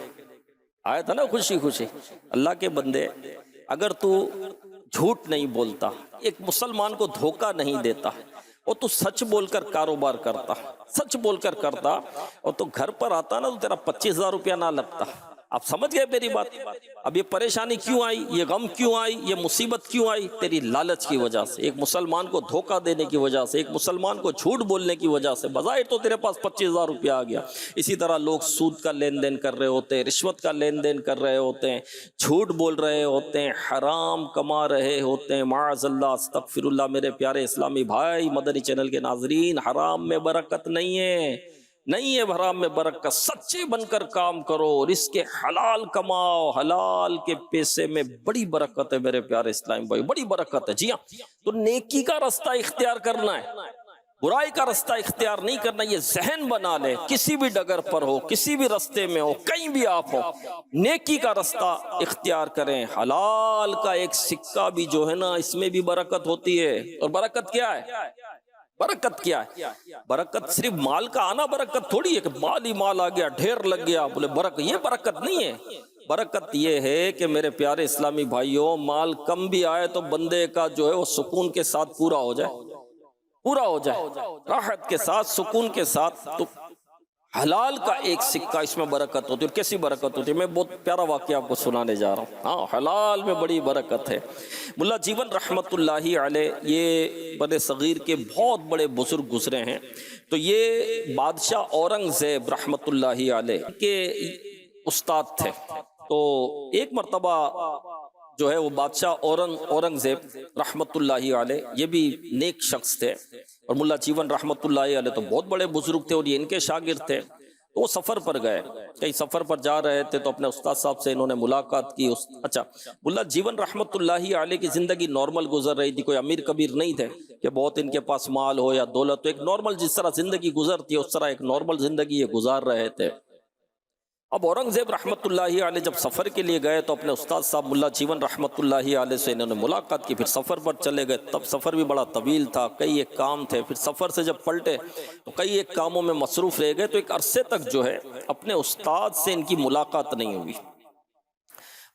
آیا تھا نا، خوشی. اللہ کے بندے، اگر تو جھوٹ نہیں بولتا، ایک مسلمان کو دھوکہ نہیں دیتا، اور تو سچ بول کر کاروبار کرتا، سچ بول کر کرتا، اور تو گھر پر آتا نا تو تیرا 25,000 روپیہ نہ لگتا. آپ سمجھ گئے میری بات؟ اب یہ پریشانی کیوں آئی، یہ غم کیوں آئی، یہ مصیبت کیوں آئی؟ تیری لالچ کی وجہ سے، ایک مسلمان کو دھوکہ دینے کی وجہ سے، ایک مسلمان کو جھوٹ بولنے کی وجہ سے. بظاہر تو تیرے پاس 25,000 روپیہ آ گیا. اسی طرح لوگ سود کا لین دین کر رہے ہوتے ہیں، رشوت کا لین دین کر رہے ہوتے ہیں، جھوٹ بول رہے ہوتے ہیں، حرام کما رہے ہوتے ہیں. معاذ اللہ، استغفر اللہ. میرے پیارے اسلامی بھائی، مدنی چینل کے ناظرین، حرام میں برکت نہیں ہے، نہیں ہے حرام میں برکت. سچے بن کر کام کرو، رزق حلال کماؤ، حلال کے پیسے میں بڑی برکت ہے میرے پیارے اسلام بھائی، بڑی برکت ہے. جی ہاں، تو نیکی کا رستہ اختیار کرنا ہے، برائی کا رستہ اختیار نہیں کرنا. یہ ذہن بنا لے، کسی بھی ڈگر پر ہو، کسی بھی رستے میں ہو، کہیں بھی آپ ہو، نیکی کا رستہ اختیار کریں. حلال کا ایک سکہ بھی جو ہے نا، اس میں بھی برکت ہوتی ہے. اور برکت کیا ہے؟ برکت کیا ہے؟ برکت صرف مال کا آنا برکت تھوڑی ہے کہ مال ہی مال آ گیا، ڈھیر لگ گیا، بولے برکت. یہ برکت نہیں ہے. برکت یہ ہے کہ میرے پیارے اسلامی بھائیوں، مال کم بھی آئے تو بندے کا جو ہے وہ سکون کے ساتھ پورا ہو جائے، راحت کے ساتھ، سکون کے ساتھ. تو حلال کا ایک سکہ، اس میں برکت ہوتی ہے. اور کیسی برکت ہوتی ہے؟ میں بہت پیارا واقعہ آپ کو سنانے جا رہا ہوں. ہاں، حلال میں بڑی برکت ہے. ملا جیون رحمت اللہ علیہ، یہ بنی صغیر کے بہت بڑے بزرگ گزرے ہیں. تو یہ بادشاہ اورنگزیب رحمت اللہ علیہ کے استاد تھے. تو ایک مرتبہ جو ہے وہ بادشاہ اورنگزیب رحمت اللہ علیہ، یہ بھی نیک شخص تھے، اور ملا جیون رحمت اللہ علیہ تو بہت بڑے بزرگ تھے اور یہ ان کے شاگرد تھے. تو وہ سفر پر گئے، کئی سفر پر جا رہے تھے، تو اپنے استاد صاحب سے انہوں نے ملاقات کی. اچھا، ملا جیون رحمت اللہ علیہ کی زندگی نارمل گزر رہی تھی، کوئی امیر کبیر نہیں تھے کہ بہت ان کے پاس مال ہو یا دولت. تو ایک نارمل جس طرح زندگی گزرتی ہے اس طرح ایک نارمل زندگی یہ گزار رہے تھے. اب اورنگزیب رحمت اللہ علیہ جب سفر کے لیے گئے تو اپنے استاد صاحب ملا جیون رحمت اللہ علیہ سے انہوں نے ملاقات کی. پھر سفر پر چلے گئے. تب سفر بھی بڑا طویل تھا، کئی ایک کام تھے. پھر سفر سے جب پلٹے تو کئی ایک کاموں میں مصروف رہ گئے. تو ایک عرصے تک جو ہے اپنے استاد سے ان کی ملاقات نہیں ہوئی.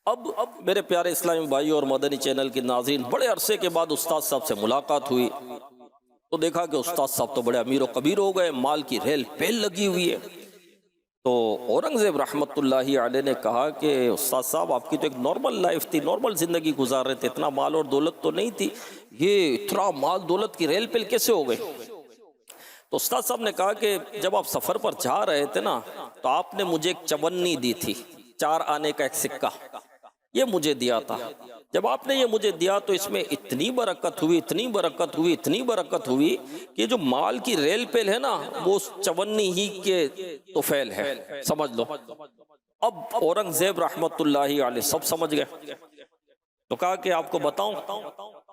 اب میرے پیارے اسلامی بھائی اور مدنی چینل کے ناظرین، بڑے عرصے کے بعد استاد صاحب سے ملاقات ہوئی تو دیکھا کہ استاد صاحب تو بڑے امیر و کبیر ہو گئے، مال کی ریل پیل لگی ہوئی ہے. تو اورنگزیب رحمت اللہ علیہ نے کہا کہ استاد صاحب، آپ کی تو ایک نارمل لائف تھی، نارمل زندگی گزار رہے تھے، اتنا مال اور دولت تو نہیں تھی، یہ اتنا مال دولت کی ریل پیل کیسے ہو گئی؟ تو استاد صاحب نے کہا کہ جب آپ سفر پر جا رہے تھے نا، تو آپ نے مجھے ایک چونی دی تھی، 4 آنے کا ایک سکہ، یہ مجھے دیا تھا. جب آپ نے یہ مجھے دیا تو اس میں اتنی برکت ہوئی، اتنی برکت ہوئی، اتنی برکت ہوئی کہ جو مال کی ریل پیل ہے نا، وہ اس چونی ہی کے طفیل ہے، سمجھ لو. اب اورنگزیب رحمت اللہ علیہ سب سمجھ گئے. تو کہا کہ آپ کو بتاؤں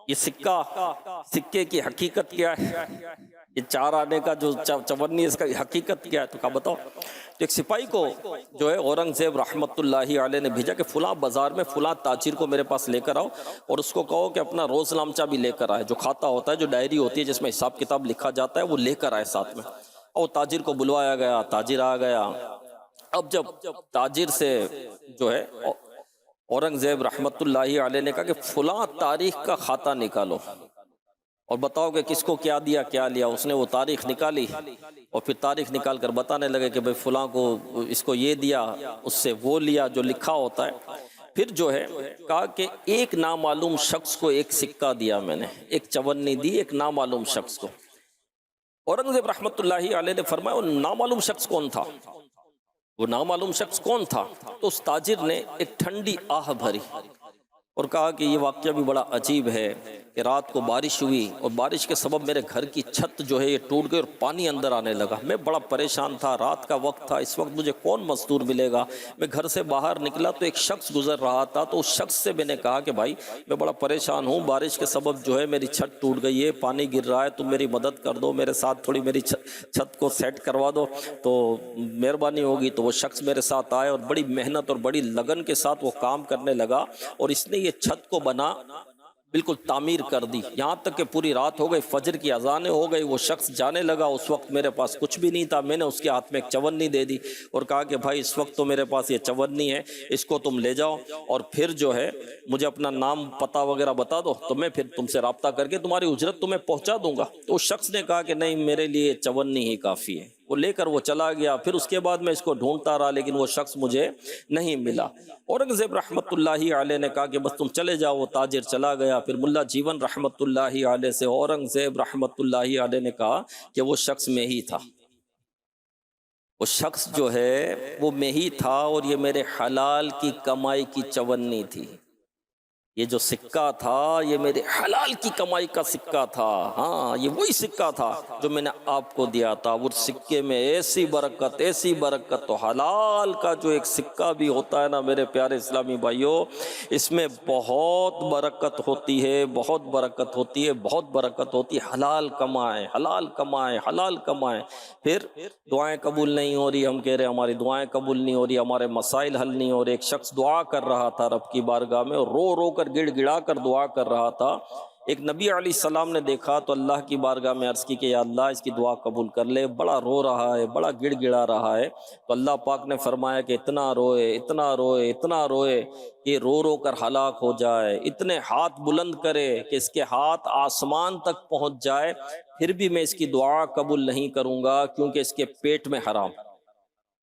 یہ سکے کی حقیقت کیا ہے، یہ 4 آنے کا جو چونی اس کا حقیقت کیا ہے؟ تو کہا بتاؤ. تو ایک سپاہی کو جو ہے اورنگزیب رحمت اللہ علیہ نے بھیجا کہ فلاں بازار میں فلاں تاجر کو میرے پاس لے کر آؤ، اور اس کو کہو کہ اپنا روز نامچہ بھی لے کر آئے، جو کھاتا ہوتا ہے، جو ڈائری ہوتی ہے جس میں حساب کتاب لکھا جاتا ہے، وہ لے کر آئے ساتھ میں. اور تاجر کو بلوایا گیا، تاجر آ گیا. اب جب تاجر سے جو ہے اورنگزیب رحمت اللہ علیہ نے کہا کہ فلاں تاریخ کا کھاتا نکالو اور بتاؤ کہ کس کو کیا دیا کیا لیا. اس نے وہ تاریخ نکالی اور پھر تاریخ نکال کر بتانے لگے کہ بھئی فلاں کو اس کو یہ دیا، اس سے وہ لیا، جو لکھا ہوتا ہے. پھر جو ہے کہا کہ ایک نامعلوم شخص کو ایک سکہ دیا میں نے، ایک چونی دی ایک نامعلوم شخص کو. اورنگزیب رحمت اللہ علیہ نے فرمایا وہ نامعلوم شخص کون تھا؟ وہ نامعلوم شخص کون تھا؟ تو اس تاجر نے ایک ٹھنڈی آہ بھری اور کہا کہ یہ واقعہ بھی بڑا عجیب ہے کہ رات کو بارش ہوئی اور بارش کے سبب میرے گھر کی چھت جو ہے یہ ٹوٹ گئی اور پانی اندر آنے لگا. میں بڑا پریشان تھا، رات کا وقت تھا، اس وقت مجھے کون مزدور ملے گا. میں گھر سے باہر نکلا تو ایک شخص گزر رہا تھا، تو اس شخص سے میں نے کہا کہ بھائی میں بڑا پریشان ہوں، بارش کے سبب جو ہے میری چھت ٹوٹ گئی ہے، پانی گر رہا ہے، تم میری مدد کر دو، میرے ساتھ تھوڑی میری چھت کو سیٹ کروا دو تو مہربانی ہوگی. تو وہ شخص میرے ساتھ آئے اور بڑی محنت اور بڑی لگن کے ساتھ وہ کام کرنے لگا اور اس نے یہ چھت کو بنا بالکل تعمیر کر دی. یہاں تک کہ پوری رات ہو گئی، فجر کی اذانیں ہو گئی، وہ شخص جانے لگا. اس وقت میرے پاس کچھ بھی نہیں تھا. میں نے اس کے ہاتھ میں ایک چونی دے دی اور کہا کہ بھائی اس وقت تو میرے پاس یہ چونی ہے، اس کو تم لے جاؤ اور پھر جو ہے مجھے اپنا نام پتہ وغیرہ بتا دو تو میں پھر تم سے رابطہ کر کے تمہاری اجرت تمہیں پہنچا دوں گا. تو اس شخص نے کہا کہ نہیں، میرے لیے چونی ہی کافی ہے. وہ لے کر وہ چلا گیا. پھر اس کے بعد میں اس کو ڈھونڈتا رہا لیکن وہ شخص مجھے نہیں ملا. اورنگزیب رحمت اللہ علیہ نے کہا کہ بس تم چلے جاؤ. وہ تاجر چلا گیا. پھر ملا جیون رحمت اللہ علیہ سے اورنگزیب رحمت اللہ علیہ نے کہا کہ وہ شخص میں ہی تھا، وہ شخص جو ہے وہ میں ہی تھا اور یہ میرے حلال کی کمائی کی چونی تھی. یہ جو سکہ تھا یہ میرے حلال کی کمائی کا سکہ تھا. ہاں یہ وہی سکہ تھا جو میں نے آپ کو دیا تھا. وہ سکے میں ایسی برکت، ایسی برکت. تو حلال کا جو ایک سکہ بھی ہوتا ہے نا میرے پیارے اسلامی بھائیوں، اس میں بہت برکت ہوتی ہے، بہت برکت ہوتی ہے، بہت برکت ہوتی ہے. حلال کمائیں، حلال کمائیں، حلال کمائیں. پھر دعائیں قبول نہیں ہو رہی، ہم کہہ رہے ہیں ہماری دعائیں قبول نہیں ہو رہی، ہمارے مسائل حل نہیں ہو رہے. ایک شخص دعا کر رہا تھا رب کی بارگاہ میں، رو رو کر گڑ گڑا کر دعا کر رہا تھا. ایک نبی علیہ السلام نے دیکھا تو اللہ کی بارگاہ میں عرض کی کہ یا اللہ اس کی دعا قبول کر لے، بڑا رو رہا ہے، بڑا گڑ گڑا رہا ہے. تو اللہ پاک نے فرمایا کہ اتنا روئے، اتنا روئے، اتنا روئے کہ رو رو کر ہلاک ہو جائے. اتنے ہاتھ بلند کرے کہ اس کے ہاتھ آسمان تک پہنچ جائے، پھر بھی میں اس کی دعا قبول نہیں کروں گا کیونکہ اس کے پیٹ میں حرام،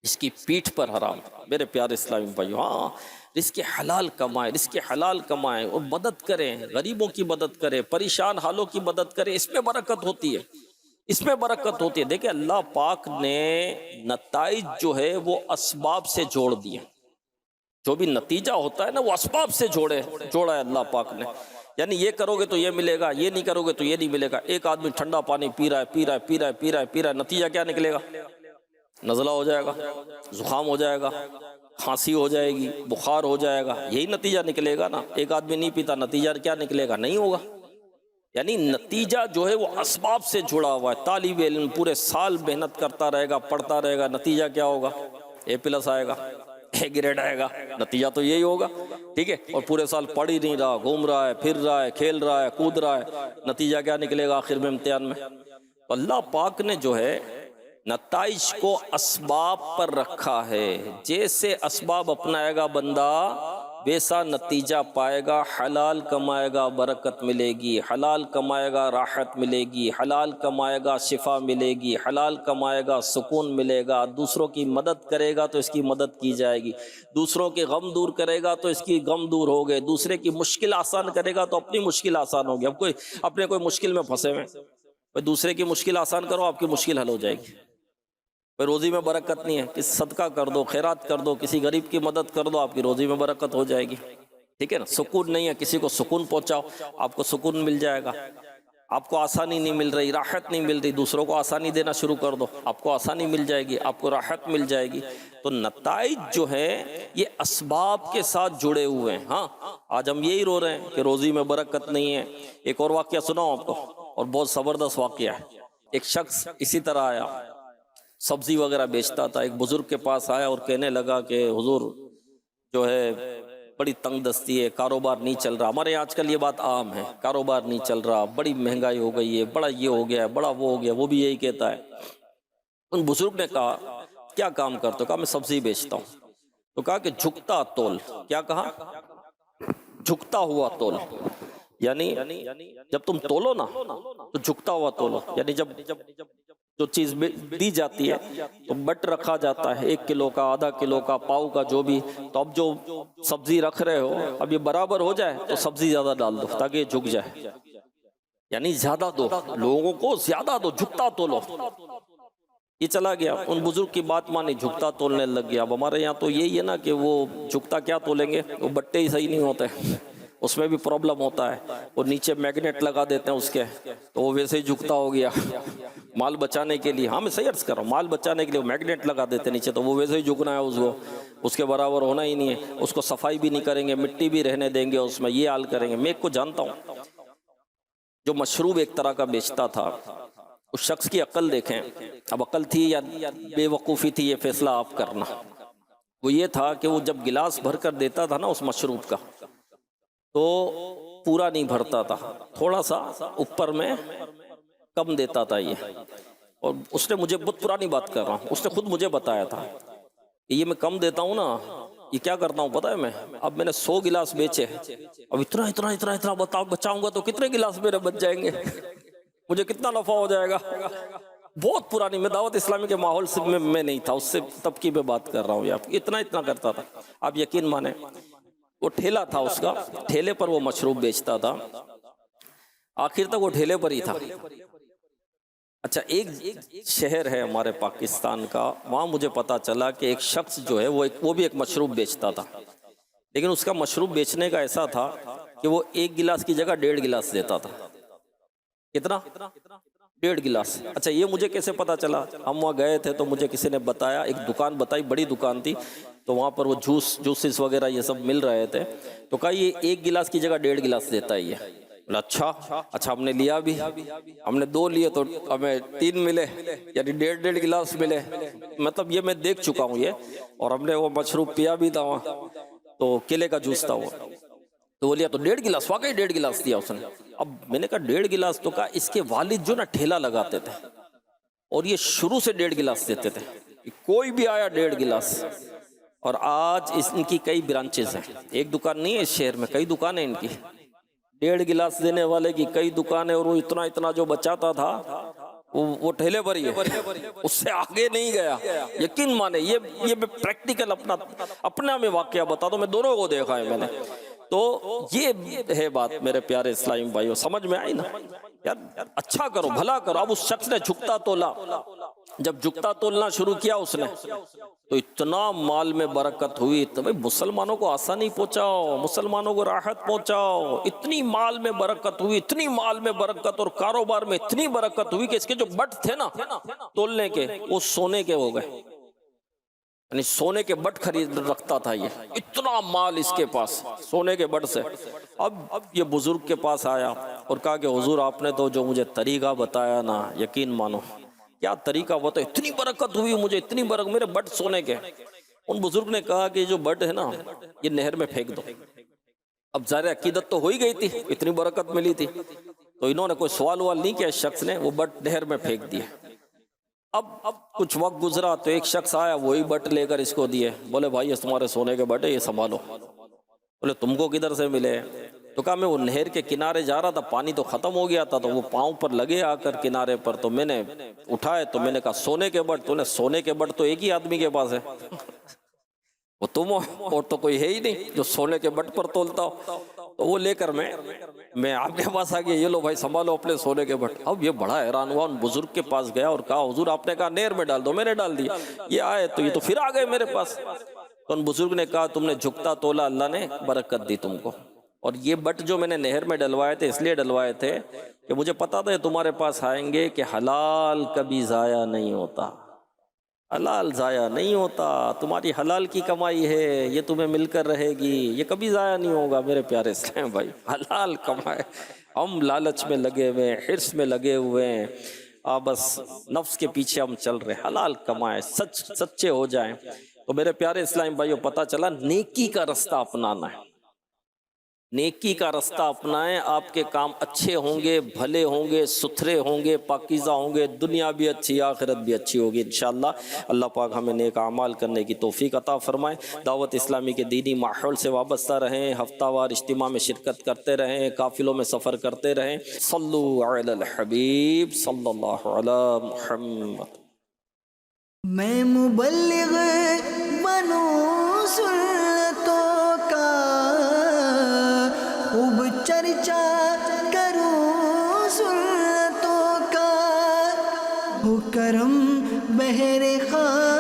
اس کی پیٹھ پر حرام. میرے پیارے اسلامی بھائیو، ہاں رزق حلال کمائیں، رزق حلال کمائیں اور مدد کریں، غریبوں کی مدد کریں، پریشان حالوں کی مدد کریں. اس میں برکت ہوتی ہے، اس میں برکت ہوتی ہے. دیکھیں اللہ پاک نے نتائج جو ہے وہ اسباب سے جوڑ دیے. جو بھی نتیجہ ہوتا ہے نا وہ اسباب سے جوڑا ہے اللہ پاک نے. یعنی یہ کرو گے تو یہ ملے گا، یہ نہیں کرو گے تو یہ نہیں ملے گا. ایک آدمی ٹھنڈا پانی پی رہا ہے، پی رہا ہے، پی رہا ہے، پی رہا ہے، پی رہا ہے، نتیجہ کیا نکلے گا؟ نزلہ ہو جائے گا، زکام ہو جائے گا، کھانسی ہو جائے گی، بخار ہو جائے گا. یہی نتیجہ نکلے گا نا. ایک آدمی نہیں پیتا، نتیجہ کیا نکلے گا؟ نہیں ہوگا. یعنی نتیجہ جو ہے وہ اسباب سے جڑا ہوا ہے. طالب علم پورے سال محنت کرتا رہے گا، پڑھتا رہے گا، نتیجہ کیا ہوگا؟ A+ آئے گا، A گریڈ آئے گا. نتیجہ تو یہی ہوگا. ٹھیک ہے. اور پورے سال پڑھ ہی نہیں رہا، گھوم رہا ہے، پھر رہا ہے، کھیل رہا ہے، کود رہا ہے، نتیجہ کیا نکلے گا آخر میں امتحان میں؟ اللہ پاک نے جو ہے نتائج کو اسباب پر رکھا ہے. جیسے اسباب اپنائے گا بندہ ویسا نتیجہ پائے گا. حلال کمائے گا برکت ملے گی، حلال کمائے گا راحت ملے گی، حلال کمائے گا شفا ملے گی، حلال کمائے گا سکون ملے گا. دوسروں کی مدد کرے گا تو اس کی مدد کی جائے گی، دوسروں کے غم دور کرے گا تو اس کی غم دور ہو گئے، دوسرے کی مشکل آسان کرے گا تو اپنی مشکل آسان ہوگی. اب کوئی مشکل میں پھنسے ہوئے، دوسرے کی مشکل آسان کرو، آپ کی مشکل حل ہو جائے گی. کوئی روزی میں برکت نہیں ہے، کسی صدقہ کر دو، خیرات کر دو، کسی غریب کی مدد کر دو، آپ کی روزی میں برکت ہو جائے گی. ٹھیک ہے نا. سکون نہیں ہے، کسی کو سکون پہنچاؤ، آپ کو سکون مل جائے گا. آپ کو آسانی نہیں مل رہی، راحت نہیں مل رہی، دوسروں کو آسانی دینا شروع کر دو، آپ کو آسانی مل جائے گی، آپ کو راحت مل جائے گی. تو نتائج جو ہیں یہ اسباب کے ساتھ جڑے ہوئے ہیں. ہاں آج ہم یہی رو رہے ہیں کہ روزی میں برکت نہیں ہے. ایک اور واقعہ سناؤں آپ کو، اور بہت زبردست واقعہ ہے. ایک شخص اسی طرح آیا، سبزی وغیرہ بیچتا تھا. ایک بزرگ کے پاس آیا اور کہنے لگا کہ حضور جو ہے بڑی تنگ دستی ہے، کاروبار نہیں چل رہا. ہمارے یہاں آج کل یہ بات عام ہے، کاروبار نہیں چل رہا، بڑی مہنگائی ہو گئی ہے، بڑا یہ ہو گیا ہے، بڑا وہ ہو گیا. وہ بھی یہی کہتا ہے. ان بزرگ نے کہا کیا کام کرتے ہو؟ کہا میں سبزی بیچتا ہوں. تو کہا کہ جھکتا تول. کیا کہا؟ جھکتا ہوا تول. یعنی جب تم تولو نا تو جھکتا ہوا تولو. یعنی جب جو چیز دی جاتی ہے تو بٹ رکھا جاتا ہے 1 کلو کا، آدھا کلو کا، پاؤ کا، جو بھی. تو اب جو سبزی رکھ رہے ہو اب یہ برابر ہو جائے تو سبزی زیادہ ڈال دو تاکہ یہ جھک جائے. یعنی زیادہ دو، لوگوں کو زیادہ دو، جھکتا تولو. یہ چلا گیا، ان بزرگ کی بات مانی، جھکتا تولنے لگ گیا. اب ہمارے یہاں تو یہی ہے نا کہ وہ جھکتا کیا تولیں گے، وہ بٹے ہی صحیح نہیں ہوتے، اس میں بھی پرابلم ہوتا ہے، اور نیچے میگنیٹ لگا دیتے ہیں اس کے، تو وہ ویسے ہی جھکتا ہو گیا مال بچانے کے لیے. ہاں میں صحیح عرض کر رہا ہوں، مال بچانے کے لیے وہ میگنیٹ لگا دیتے ہیں نیچے، تو وہ ویسے ہی جھکنا ہے اس کو، اس کے برابر ہونا ہی نہیں ہے. اس کو صفائی بھی نہیں کریں گے، مٹی بھی رہنے دیں گے اس میں، یہ حال کریں گے. میں ایک کو جانتا ہوں جو مشروب ایک طرح کا بیچتا تھا، اس شخص کی عقل دیکھیں، اب عقل تھی یا بے وقوفی تھی یہ فیصلہ آپ کرنا. وہ یہ تھا کہ وہ جب گلاس بھر کر دیتا تھا نا اس مشروب کا، تو پورا نہیں بھرتا تھا، تھوڑا سا اوپر میں کم دیتا تھا یہ. اور اس نے مجھے، بہت پرانی بات کر رہا ہوں، اس نے خود مجھے بتایا تھا کہ یہ میں کم دیتا ہوں نا، یہ کیا کرتا ہوں پتہ ہے میں، اب میں نے 100 گلاس بیچے، اب اتنا بچاؤں گا تو کتنے گلاس میرے بچ جائیں گے، مجھے کتنا نفع ہو جائے گا. بہت پرانی، میں دعوت اسلامی کے ماحول سے میں نہیں تھا، اس سے تب کی میں بات کر رہا ہوں. یہ اتنا کرتا تھا. آپ یقین مانیں وہ ٹھیلا تھا اس کا، ٹھیلے پر وہ مشروب بیچتا تھا، آخر تک وہ ٹھیلے پر ہی تھا. اچھا ایک شہر ہے ہمارے پاکستان کا، وہاں مجھے پتا چلا کہ ایک شخص جو ہے وہ بھی ایک مشروب بیچتا تھا، لیکن اس کا مشروب بیچنے کا ایسا تھا کہ وہ 1 گلاس کی جگہ 1.5 گلاس دیتا تھا. کتنا؟ 1.5 گلاس. اچھا یہ مجھے کیسے پتا چلا؟ ہم وہاں گئے تھے تو مجھے کسی نے بتایا، ایک دکان بتائی، بڑی دکان تھی، تو وہاں پر وہ جوسز وغیرہ یہ سب مل رہے تھے، تو کہا یہ 1 گلاس کی جگہ 1.5 گلاس دیتا ہے یہ. اچھا ہم نے لیا بھی، ہم نے 2 لیے تو ہمیں 3 ملے، یعنی 1.5 گلاس ملے. مطلب یہ میں دیکھ چکا ہوں یہ، اور ہم نے وہ مشروب پیا بھی تھا وہاں، تو کیلے کا جوس تھا وہ، تو وہ لیا تو 1.5 گلاس، واقعی 1.5 گلاس دیا اس نے. اب میں نے کہا 1.5 گلاس، تو کہا اس کے والد جو نا ٹھیلا لگاتے تھے اور یہ شروع سے 1.5 گلاس دیتے تھے، کوئی بھی آیا 1.5 گلاس. اور آج ان کی کئی برانچز ہیں، ایک دکان نہیں ہے اس شہر میں، کئی دکانیں ان کی. 1.5 گلاس دینے والے کی کئی دکانیں، اور وہ اتنا جو بچاتا تھا وہ ٹھیلے پر ہی ہے، اس سے آگے نہیں گیا. یقین مانے یہ میں پریکٹیکل اپنا میں واقعہ بتا دوں، میں دونوں کو دیکھا ہے میں نے. تو یہ ہے بات میرے پیارے اسلامی بھائیوں، سمجھ میں آئی نا یار؟ اچھا کرو، بھلا کرو. اب اس شخص نے جھکتا تولا، جب جھکتا تولنا شروع کیا اس نے، تو اتنا مال میں برکت ہوئی. تو بھائی مسلمانوں کو آسانی پہنچاؤ، مسلمانوں کو راحت پہنچاؤ. اتنی مال میں برکت ہوئی، اتنی مال میں برکت، اور کاروبار میں اتنی برکت ہوئی کہ اس کے جو بٹ تھے نا تولنے کے، وہ سونے کے ہو گئے. یعنی سونے کے بٹ خرید رکھتا تھا یہ، اتنا مال اس کے پاس سونے کے بٹ سے. اب یہ بزرگ کے پاس آیا اور کہا کہ حضور آپ نے تو جو مجھے طریقہ بتایا نا، یقین مانو کیا طریقہ بتایا، اتنی برکت ہوئی مجھے، اتنی برکت، میرے بٹ سونے کے. ان بزرگ نے کہا کہ جو بٹ ہے نا یہ نہر میں پھینک دو. اب ظاہر عقیدت تو ہو ہی گئی تھی، اتنی برکت ملی تھی، تو انہوں نے کوئی سوال نہیں کیا، اس شخص نے وہ بٹ نہر میں پھینک دیے. اب کچھ وقت گزرا تو ایک شخص آیا، وہی بٹ لے کر اس کو دیے، بولے بھائی یہ تمہارے سونے کے بٹ ہے، یہ سنبھالو. بولے تم کو کدھر سے ملے؟ تو کہا میں وہ نہر کے کنارے جا رہا تھا، پانی تو ختم ہو گیا تھا، تو وہ پاؤں پر لگے آ کر کنارے پر، تو میں نے اٹھائے، تو میں نے کہا سونے کے بٹ. تو نے سونے کے بٹ تو ایک ہی آدمی کے پاس ہے، وہ تم ہو، اور تو کوئی ہے ہی نہیں جو سونے کے بٹ پر تولتا ہو. تو وہ لے کر میں آپ کے پاس آ گیا، یہ لو بھائی سنبھالو اپنے سونے کے بٹ. اب یہ بڑا حیران ہوا، ان بزرگ کے پاس گیا اور کہا حضور آپ نے کہا نہر میں ڈال دو، میں نے ڈال دیا. یہ آئے تو یہ تو پھر آ گئے میرے پاس. تو ان بزرگ نے کہا تم نے جھکتا تولا، اللہ نے برکت دی تم کو. اور یہ بٹ جو میں نے نہر میں ڈلوائے تھے اس لیے ڈلوائے تھے کہ مجھے پتا تھا تمہارے پاس آئیں گے، کہ حلال کبھی ضائع نہیں ہوتا، حلال ضائع نہیں ہوتا، تمہاری حلال کی کمائی ہے، یہ تمہیں مل کر رہے گی، یہ کبھی ضائع نہیں ہوگا. میرے پیارے اسلام بھائی، حلال کمائے، ہم لالچ میں لگے ہوئے ہیں، حرص میں لگے ہوئے ہیں، بس نفس کے پیچھے ہم چل رہے ہیں. حلال کمائے، سچے ہو جائیں. تو میرے پیارے اسلام بھائیوں، پتہ چلا نیکی کا رستہ اپنانا ہے، نیکی کا رستہ اپنائیں، آپ کے کام اچھے ہوں گے، بھلے ہوں گے، ستھرے ہوں گے، پاکیزہ ہوں گے، دنیا بھی اچھی، آخرت بھی اچھی ہوگی انشاءاللہ. اللہ پاک ہمیں نیک اعمال کرنے کی توفیق عطا فرمائے. دعوت اسلامی کے دینی ماحول سے وابستہ رہیں، ہفتہ وار اجتماع میں شرکت کرتے رہیں، قافلوں میں سفر کرتے رہیں. صلو علی الحبیب صلی اللہ علی محمد. میں مبلغ بنوں سنتوں کا، خوب چرچا کروں سنتوں کا، ہو کرم بہر خواہ